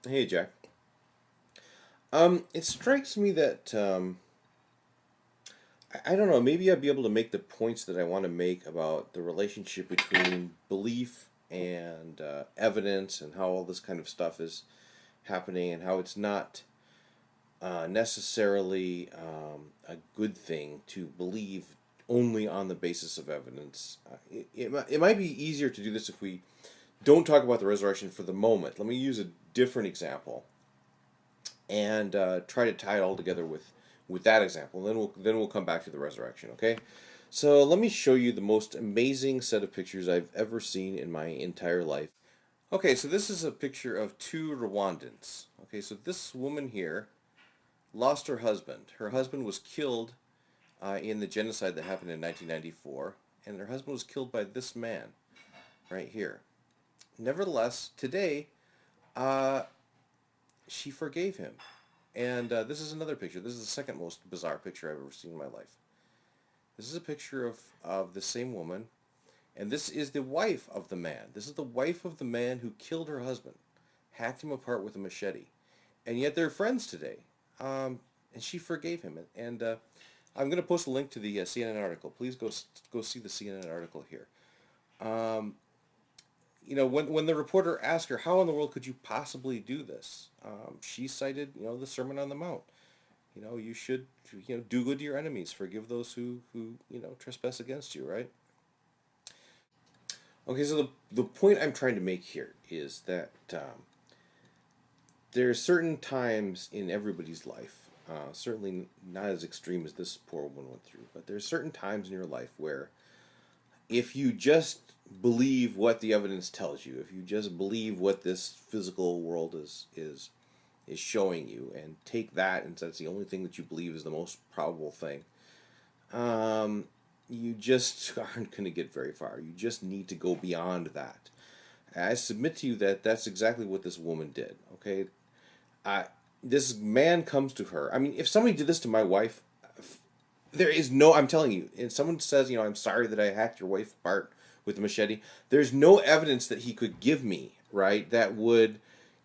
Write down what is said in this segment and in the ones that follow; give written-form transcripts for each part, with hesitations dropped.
Hey, Jack. It strikes me that I don't know. Maybe I'd be able to make the points that I want to make about the relationship between belief and evidence, and how all this kind of stuff is happening, and how it's not necessarily a good thing to believe only on the basis of evidence. It might be easier to do this if we don't talk about the resurrection for the moment. Let me use a different example and try to tie it all together with that example. Then we'll come back to the resurrection. Okay. So let me show you the most amazing set of pictures I've ever seen in my entire life. Okay, so this is a picture of two Rwandans. Okay, so this woman here lost her husband. Her husband was killed in the genocide that happened in 1994, and her husband was killed by this man right here. Nevertheless, today, uh, she forgave him. And this is another picture. This is the second most bizarre picture I've ever seen in my life. This is a picture of the same woman, and this is the wife of the man. This is the wife of the man who killed her husband, hacked him apart with a machete. And yet they're friends today. And she forgave him. And I'm going to post a link to the CNN article. Please go see the CNN article here. Um, when the reporter asked her, how in the world could you possibly do this? She cited, the Sermon on the Mount. You should, do good to your enemies, forgive those who trespass against you, right? Okay, so the point I'm trying to make here is that there are certain times in everybody's life, certainly not as extreme as this poor woman went through, but there are certain times in your life where if you just believe what the evidence tells you, if you just believe what this physical world is showing you, and take that and that's the only thing that you believe is the most probable thing, um, you just aren't going to get very far. You just need to go beyond that. I submit to you that that's exactly what this woman did. Okay, I this man comes to her. I mean, if somebody did this to my wife, there is no. I'm telling you, and someone says, I'm sorry that I hacked your wife apart with a machete. There's no evidence that he could give me, right, that would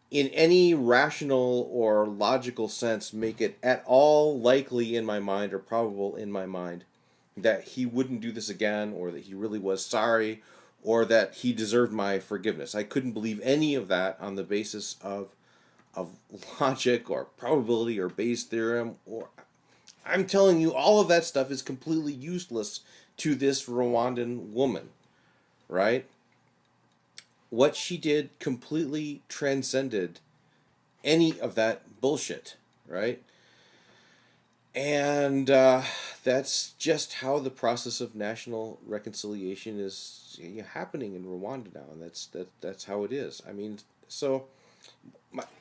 in any rational or logical sense make it at all likely in my mind or probable in my mind that he wouldn't do this again, or that he really was sorry, or that he deserved my forgiveness. I couldn't believe any of that on the basis of logic or probability or Bayes theorem. Or I'm telling you, all of that stuff is completely useless to this Rwandan woman, right? What she did completely transcended any of that bullshit, right? And that's just how the process of national reconciliation is happening in Rwanda now, and that's how it is. I mean, so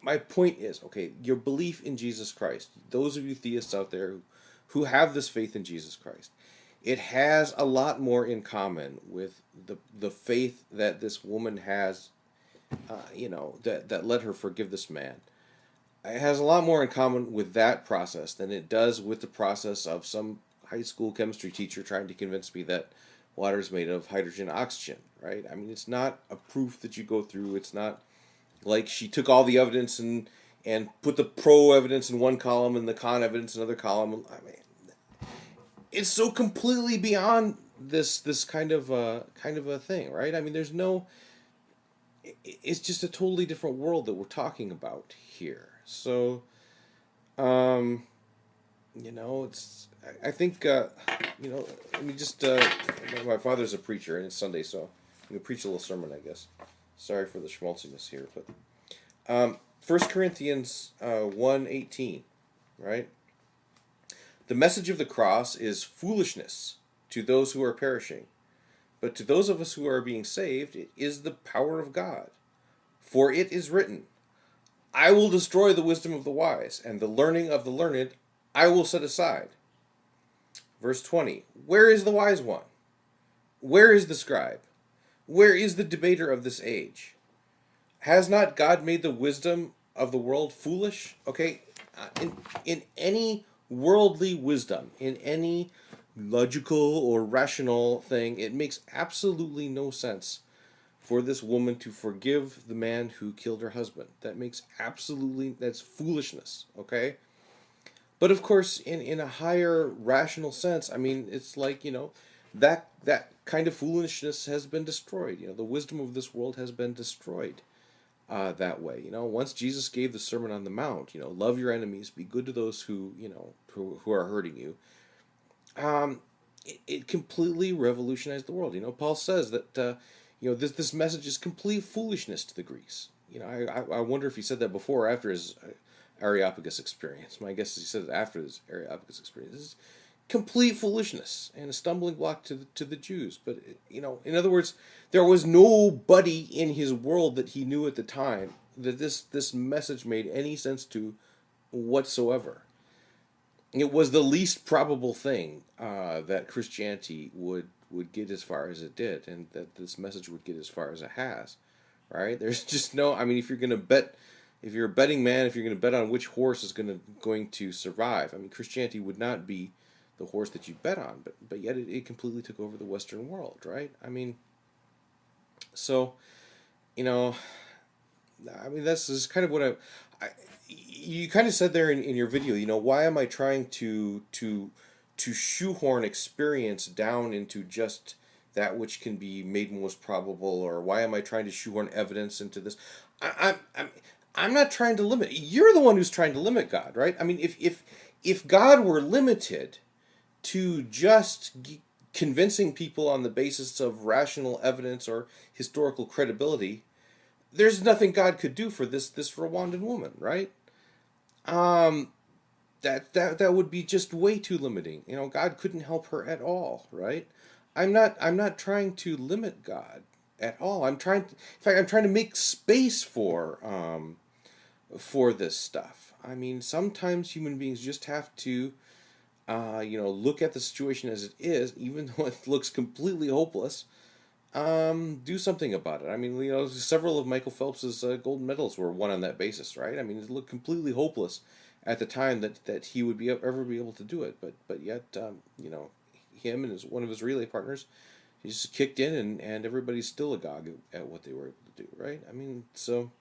my point is, okay, your belief in Jesus Christ. Those of you theists out there who have this faith in Jesus Christ, it has a lot more in common with the faith that this woman has. That let her forgive this man. It has a lot more in common with that process than it does with the process of some high school chemistry teacher trying to convince me that water is made of hydrogen and oxygen, right? I mean, it's not a proof that you go through. It's not like she took all the evidence and put the pro evidence in one column and the con evidence in another column. I mean, it's so completely beyond this kind of a thing, right? I mean, there's no. It's just a totally different world that we're talking about here. So, um, it's. I think. Let me just. My father's a preacher and it's Sunday, so I'm gonna preach a little sermon, I guess. Sorry for the schmaltziness here, but 1 Corinthians 1:18, right? The message of the cross is foolishness to those who are perishing, but to those of us who are being saved, it is the power of God. For it is written, I will destroy the wisdom of the wise, and the learning of the learned I will set aside. Verse 20, where is the wise one? Where is the scribe? Where is the debater of this age? Has not God made the wisdom of the world foolish? Okay, in any worldly wisdom, in any logical or rational thing, it makes absolutely no sense for this woman to forgive the man who killed her husband. That's foolishness, okay? But of course, in a higher rational sense, I mean, it's like, that kind of foolishness has been destroyed. The wisdom of this world has been destroyed that way. Once Jesus gave the Sermon on the Mount, love your enemies, be good to those who are hurting you. It completely revolutionized the world. Paul says that this message is complete foolishness to the Greeks. I wonder if he said that before or after his Areopagus experience. My guess is he said it after his Areopagus experience. This is complete foolishness and a stumbling block to the Jews. But in other words, there was nobody in his world that he knew at the time that this message made any sense to whatsoever. It was the least probable thing that Christianity would get as far as it did, and that this message would get as far as it has. Right? There's just no. I mean, if you're a betting man, if you're going to bet on which horse is going to survive, I mean, Christianity would not be the horse that you bet on, but yet it completely took over the Western world, right? I mean, so, this is kind of what you kind of said there in your video. Why am I trying to shoehorn experience down into just that which can be made most probable, or why am I trying to shoehorn evidence into this? I'm not trying to limit. You're the one who's trying to limit God, right? I mean, if God were limited to just convincing people on the basis of rational evidence or historical credibility, there's nothing God could do for this Rwandan woman, right? That would be just way too limiting. God couldn't help her at all, right? I'm not trying to limit God at all. In fact, I'm trying to make space for this stuff. I mean, sometimes human beings just have to look at the situation as it is, even though it looks completely hopeless. Do something about it. I mean, several of Michael Phelps's gold medals were won on that basis, right? I mean, it looked completely hopeless at the time that he would ever be able to do it, but yet, him and one of his relay partners, he just kicked in, and everybody's still agog at what they were able to do, right? I mean, so.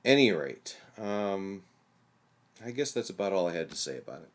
Any rate, I guess that's about all I had to say about it.